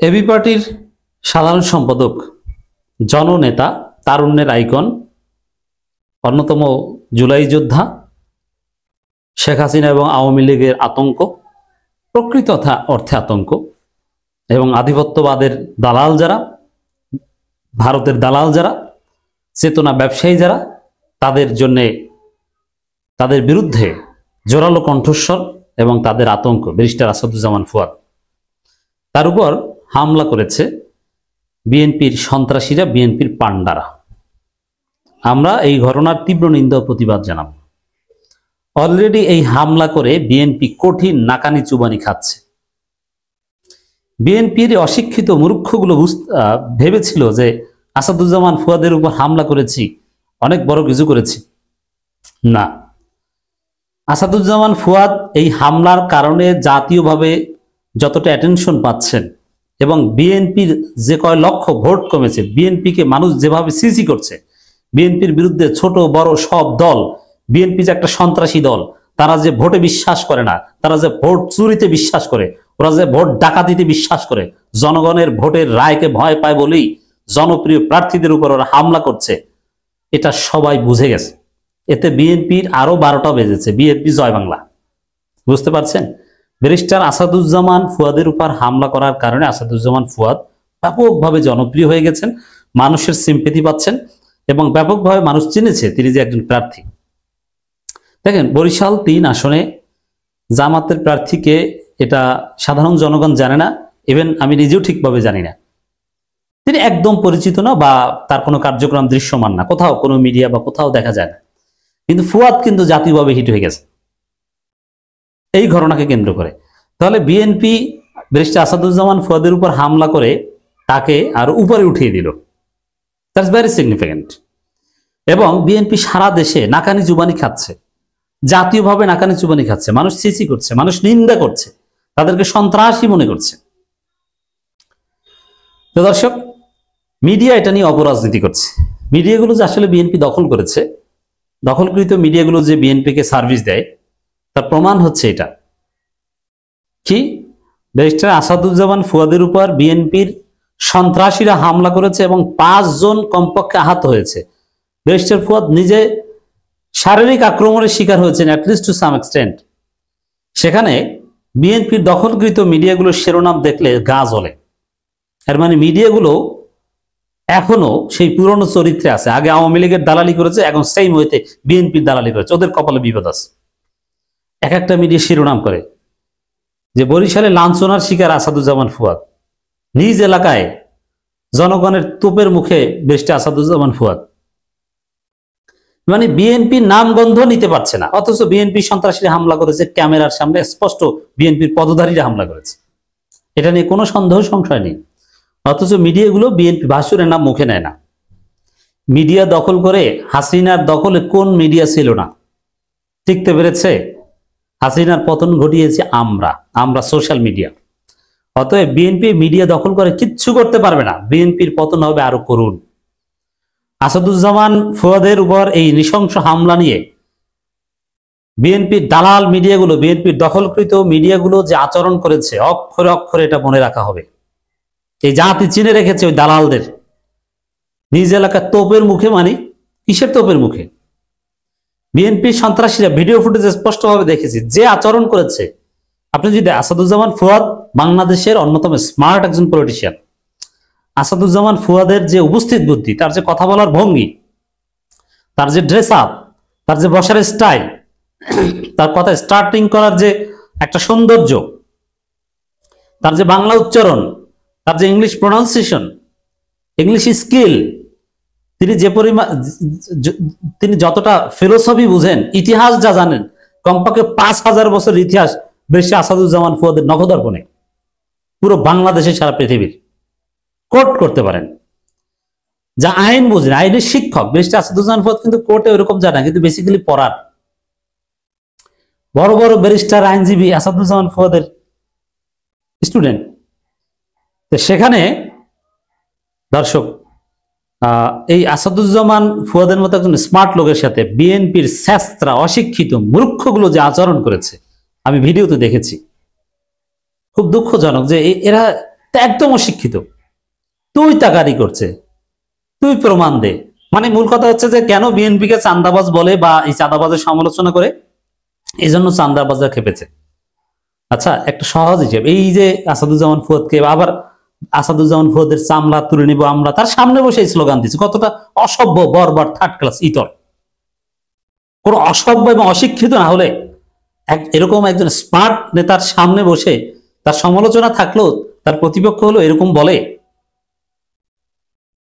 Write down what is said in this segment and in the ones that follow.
AB পার্টির সাধারণ সম্পাদক, জননেতা, তারুণ্যের আইকন, অন্যতম জুলাই যোদ্ধা, শেখ হাসিনা এবং আওয়ামী লীগের আতঙ্ক, প্রকৃত অর্থে আতঙ্ক, এবং আধিপত্যবাদের দালাল যারা, ভারতের দালাল যারা, চেতনা ব্যবসায়ী যারা, তাদের বিরুদ্ধে জোরালো কণ্ঠস্বর এবং তাদের আতঙ্ক ব্যারিস্টার আসাদুজ্জামান ফুয়াদ। তার উপর হামলা করেছে বিএনপির সন্ত্রাসীরা, বিএনপির পান্ডারা। আমরা এই ঘটনার তীব্র নিন্দা ও প্রতিবাদ জানাব। অলরেডি এই হামলা করে বিএনপি কঠিন নাকানি চুবানি খাচ্ছে। বিএনপির অশিক্ষিত মূর্খগুলো ভেবেছিল যে আসাদুজ্জামান ফুয়াদের উপর হামলা করেছি, অনেক বড় কিছু করেছি। না, আসাদুজ্জামান ফুয়াদ এই হামলার কারণে জাতীয়ভাবে যতটা অ্যাটেনশন পাচ্ছেন এবং বিএনপির যে কয় লক্ষ ভোট কমেছে, বিএনপিকে মানুষ যেভাবে সিসি করছে, বিএনপির বিরুদ্ধে ছোট বড় সব দল, বিএনপি যে একটা সন্ত্রাসী দল, তারা যে ভোটে বিশ্বাস করে না, তারা যে ভোট চুরিতে বিশ্বাস করে, ওরা যে ভোট ডাকাতিতে বিশ্বাস করে, জনগণের ভোটের রায়কে ভয় পায় বলেই জনপ্রিয় প্রার্থীদের উপর ওরা হামলা করছে, এটা সবাই বুঝে গেছে। এতে বিএনপির আরো 12টা বেজেছে। বিএনপি জয় বাংলা। বুঝতে পারছেন? ব্যারিস্টার আসাদুজ্জামান ফুয়াদের উপর হামলা করার কারণে আসাদুজ্জামান ফুয়াদ ব্যাপকভাবে জনপ্রিয় হয়ে গেছেন, মানুষের সিম্পেথি পাচ্ছেন এবং ব্যাপকভাবে মানুষ চিনেছে তিনি যে একজন প্রার্থী। দেখেন, বরিশাল 3 আসনে জামাতের প্রার্থীকে এটা সাধারণ জনগণ জানে না, ইভেন আমি নিজেও ঠিকভাবে জানি না। তিনি একদম পরিচিত না বা তার কোনো কার্যক্রম দৃশ্যমান না, কোথাও কোনো মিডিয়া বা কোথাও দেখা যায় না। কিন্তু ফুয়াদ কিন্তু জাতীয়ভাবে হিট হয়ে গেছে এই ঘটনাকে কেন্দ্র করে। তাহলে বিএনপি ব্যারিস্টার আসাদুজ্জামান ফুয়াদের উপর হামলা করে তাকে আরো উপরে উঠিয়ে দিল। That's very significant. এবং বিএনপি সারা দেশে নাকানি চুবানি খাচ্ছে, জাতীয়ভাবে নাকানি চুবানি খাচ্ছে, মানুষ সিসি করছে, মানুষ নিন্দা করছে, তাদেরকে সন্ত্রাসী মনে করছে। তো দর্শক, মিডিয়া এটা নিয়ে অপরাজনীতি করছে। মিডিয়াগুলো যে আসলে বিএনপি দখল করেছে, দখলকৃত মিডিয়াগুলো যে বিএনপিকে সার্ভিস দেয়, তার প্রমাণ হচ্ছে এটা। কি? ব্যারিস্টার আসাদুজ্জামান ফুয়াদের উপর বিএনপির সন্ত্রাসীরা হামলা করেছে এবং 5 জন কমপক্ষে আহত হয়েছে। ব্যারিস্টার ফুয়াদ নিজে শারীরিক আক্রমণের শিকার হয়েছেন, অ্যাটলিস্ট টু সাম এক্সটেন্ট। সেখানে বিএনপির দখলকৃত মিডিয়াগুলোর শিরোনাম দেখলে গা জ্বলে। এর মানে মিডিয়াগুলো এখনো সেই পুরনো চরিত্রে আছে। আগে আওয়ামী লীগের দালালি করেছে, এখন সেই মইতে বিএনপির দালালি করেছে। ওদের কপালে বিপদ আছে। এক একটা মিডিয়া শিরোনাম করে যে বরিশালে লাঞ্ছনার শিকার আসাদুজ্জামান ফুয়াদ, নিজ এলাকায় জনগণের তোপের মুখে ব্যারিস্টার আসাদুজ্জামান ফুয়াদ। মানে বিএনপি নামগন্ধ নিতে পারছে না, অথচ বিএনপি সন্ত্রাসীরা হামলা করেছে, ক্যামেরার সামনে স্পষ্ট বিএনপির পদধারীরা হামলা করেছে, এটা নিয়ে কোনো সন্দেহ সংশয় নেই। অথচ মিডিয়াগুলো বিএনপি ভাসুরের নাম মুখে নেয় না। মিডিয়া দখল করে হাসিনার দখলে কোন মিডিয়া ছিল না, টিকতে পেরেছে? হাসিনার পতন ঘটিয়েছে আমরা সোশ্যাল মিডিয়া। অতএব বিএনপি মিডিয়া দখল করে কিচ্ছু করতে পারবে না, বিএনপির পতন হবে আরো করুণ। আসাদুজ্জামান ফুয়াদের উপর এই নৃশংস হামলা নিয়ে বিএনপির দালাল মিডিয়াগুলো, বিএনপির দখলকৃত মিডিয়াগুলো যে আচরণ করেছে, অক্ষরে অক্ষরে এটা মনে রাখা হবে। এই জাতি চিনে রেখেছে ওই দালালদের। নিজ এলাকার তোপের মুখে, মানে কিসের তোপের মুখে? বিএনপি সন্ত্রাসীরা ভিডিও ফুটেজে স্পষ্টভাবে দেখেছি যে আচরণ করেছে। আপনি যদি আসাদুজ্জামান ফুয়াদ বাংলাদেশের অন্যতম স্মার্ট একজন পলিটিশিয়ান, আসাদুজ্জামান ফুয়াদের যে উপস্থিত বুদ্ধি, তার যে কথা বলার ভঙ্গি, তার যে ড্রেস আপ, তার যে বসার স্টাইল, তার কথা স্টার্টিং করার যে একটা সৌন্দর্য, তার যে বাংলা উচ্চারণ, তার যে ইংলিশ প্রনাউন্সিয়েশন, ইংলিশ স্কিল, তিনি যতটা ফিলোসফি বুঝেন, ইতিহাস যা জানেন, কমপক্ষে 5000 বছর ইতিহাস ব্যারিস্টার আসাদুজ্জামান ফুয়াদের নখদর্পণে পুরো বাংলাদেশে, সারা পৃথিবীর কোর্ট করতে পারেন। যা আইন বুঝেন, আইনের শিক্ষক ব্যারিস্টার আসাদুজ্জামান ফুয়াদ কিন্তু কোর্টে ওরকম যায় না, কিন্তু বেসিক্যালি পড়ার। বড় বড় ব্যারিস্টার, আইনজীবী আসাদুজ্জামান ফুয়াদের স্টুডেন্ট। সেখানে দর্শক, এই আসাদুজ্জামান ফুয়াদের মতো একজন স্মার্ট লোকের সাথে বিএনপির শাস্ত্রা অশিক্ষিত মূর্খগুলো যে আচরণ করেছে, আমি ভিডিওতে দেখেছি। খুব দুঃখজনক যে এরা তা একদম অশিক্ষিত, তুই তাকারি করছে, তুই প্রমাণ দে। মানে মূল কথা হচ্ছে যে কেন বিএনপিকে চাঁদাবাজ বলে বা এই চাঁদাবাজের সমালোচনা করে, এই জন্য চাঁদাবাজরা খেপেছে। আচ্ছা, একটা সহজ হিসেব, এই যে আসাদুজ্জামান ফুয়াদকে আবার আসাদুজ্জামান ফুয়াদের চামড়া তুলে নিব আমরা, তার সামনে বসে এই স্লোগান দিচ্ছে, কতটা অসভ্য, বর্বর, থার্ড ক্লাস, ইতর। কোন অসভ্য এবং অশিক্ষিত না হলে এরকম একজন স্মার্ট নেতার সামনে বসে তার সমালোচনা থাকলেও তার প্রতিপক্ষ হলো এরকম বলে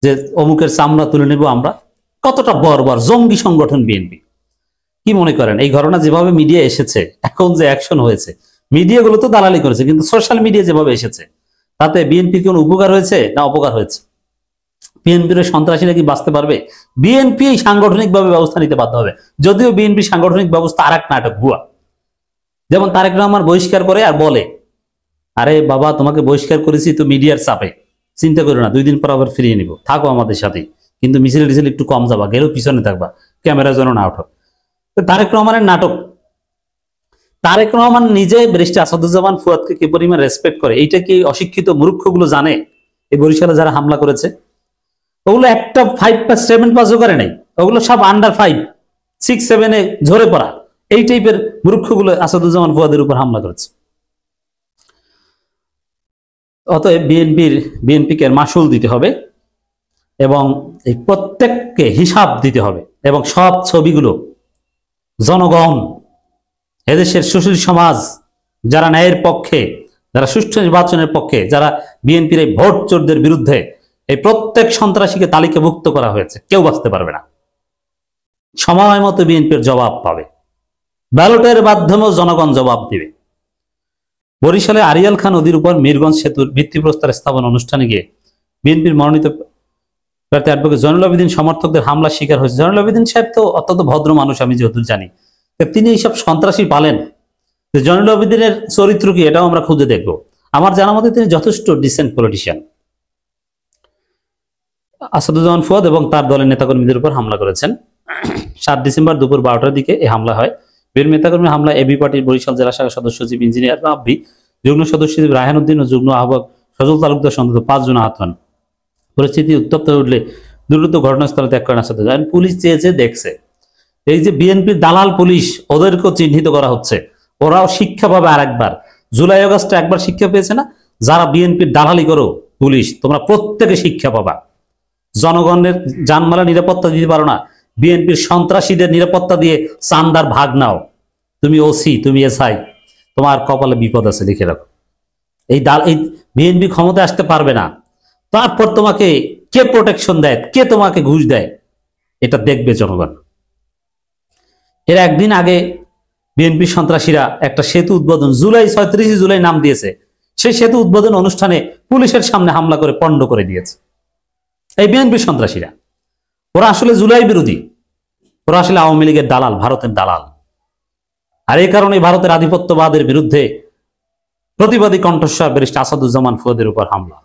যে অমুকের চামড়া তুলে নেব আমরা। কতটা বর্বর জঙ্গি সংগঠন বিএনপি। কি মনে করেন এই ঘটনা যেভাবে মিডিয়া এসেছে, এখন যে অ্যাকশন হয়েছে, মিডিয়াগুলো তো দালালি করেছে, কিন্তু সোশ্যাল মিডিয়া যেভাবে এসেছে তাতে বিএনপির কোন উপকার হয়েছে না অপকার হয়েছে? বিএনপির সন্ত্রাসীরা কি বাঁচতে পারবে? বিএনপি সাংগঠনিকভাবে ব্যবস্থা নিতে বাধ্য হবে, যদিও বিএনপি সাংগঠনিক ব্যবস্থা আর এক নাটক, ভুয়া। যেমন তারেক রহমান বহিষ্কার করে আর বলে, আরে বাবা তোমাকে বহিষ্কার করেছি তো মিডিয়ার চাপে, চিন্তা করো না, 2 দিন পর আবার ফিরিয়ে নিব, থাকো আমাদের সাথে, কিন্তু মিছিল টিছিল একটু কম যাবা, গেলেও পিছনে থাকবা, ক্যামেরা যেন না ওঠো। তারেক রহমানের নাটক। তারেক রহমান নিজে ব্যারিস্টার আসাদুজ্জামান ফুয়াদকে কি পরিমাণ রেসপেক্ট করে, এইটা কি অশিক্ষিত মূর্খগুলো জানে? এই বরিশালে যারা হামলা করেছে ওগুলো একটা 5 বা 7 করে নাই, ওগুলো সব আন্ডার 5, 6, 7 ঝরে পড়া, এই টাইপের মূর্খগুলো আসাদুজ্জামান ফুয়াদের উপর হামলা করেছে। অতএব বিএনপিকে মাসুল দিতে হবে এবং এই প্রত্যেককে হিসাব দিতে হবে, এবং সব ছবিগুলো জনগণ, এদেশের সুশীল সমাজ, যারা ন্যায়ের পক্ষে, যারা সুষ্ঠু নির্বাচনের পক্ষে, যারা বিএনপির এই ভোট চোরদের বিরুদ্ধে, এই প্রত্যেক সন্ত্রাসীকে তালিকাভুক্ত করা হয়েছে, কেউ বাঁচতে পারবে না। সময় মতো বিএনপির জবাব পাবে, ব্যালটের মাধ্যমেও জনগণ জবাব দিবে। বরিশালে আরিয়াল খান নদীর উপর মিরগঞ্জ সেতুর ভিত্তিপ্রস্তর স্থাপন অনুষ্ঠানে গিয়ে বিএনপির মনোনীত প্রার্থী অ্যাডভোকেট জয়নুল আবেদিন সমর্থকদের হামলার শিকার হয়েছে। জয়নুল আবেদিন সাহেব তো অত্যন্ত ভদ্র মানুষ, আমি যতদূর জানি। তিনি এইসব সন্ত্রাসী পালেন, জয়নুল আবেদিনের চরিত্র কি এটাও আমরা খুঁজে দেখবো। আমার জানা মতে তিনি যথেষ্ট ডিসেন্ট পলিটিশিয়ান। আসাদুজ্জামান ফুয়াদ এবং তার দলের নেতাকর্মীদের উপর হামলা করেছেন। 7 ডিসেম্বর দুপুর 12টার দিকে এই হামলা হয়। বীর নেতাকর্মী হামলা এবি পার্টির বরিশাল জেলা শাখার সদস্য সচিব ইঞ্জিনিয়ার রাব্বি, যুগ্ম সদস্য সচিব রায়হান উদ্দিন ও যুগ্ম আহ্বায়ক সজল তালুকদার সন্তত 5 জন আহত হন। পরিস্থিতি উত্তপ্ত হয়ে উঠলে দ্রুত ঘটনাস্থলে ত্যাগ করেন আসাদুজ্জামান। পুলিশ চেয়েছে, দেখছে, এই যে বিএনপির দালাল পুলিশ, ওদেরকেও চিহ্নিত করা হচ্ছে, ওরাও শিক্ষা পাবে আরেকবার। জুলাই আগস্টে একবার শিক্ষা পেয়েছে না? যারা বিএনপির দালালি করো পুলিশ, তোমরা প্রত্যেকে শিক্ষা পাবা। জনগণের জানমালের নিরাপত্তা দিতে পারো না, বিএনপির সন্ত্রাসীদের নিরাপত্তা দিয়ে চান্দার ভাগ নাও। তুমি ওসি, তুমি এসআই, তোমার কপালে বিপদ আছে, লিখে রাখো। এই বিএনপি ক্ষমতায় আসতে পারবে না, তারপর তোমাকে কে প্রোটেকশন দেয়, কে তোমাকে ঘুষ দেয়, এটা দেখবে জনগণ। এর একদিন আগে বিএনপি সন্ত্রাসীরা একটা সেতু উদ্বোধন, 36 জুলাই নাম দিয়েছে, সেই সেতু উদ্বোধন অনুষ্ঠানে পুলিশের সামনে হামলা করে পণ্ড করে দিয়েছে। এই বিএনপি সন্ত্রাসীরা, ওরা আসলে জুলাই বিরোধী, ওরা আসলে আওয়ামী লীগের দালাল, ভারতের দালাল। আর এই কারণে ভারতের আধিপত্যবাদের বিরুদ্ধে প্রতিবাদী কণ্ঠস্বর ব্যারিস্টার আসাদুজ্জামান ফুয়াদের উপর হামলা।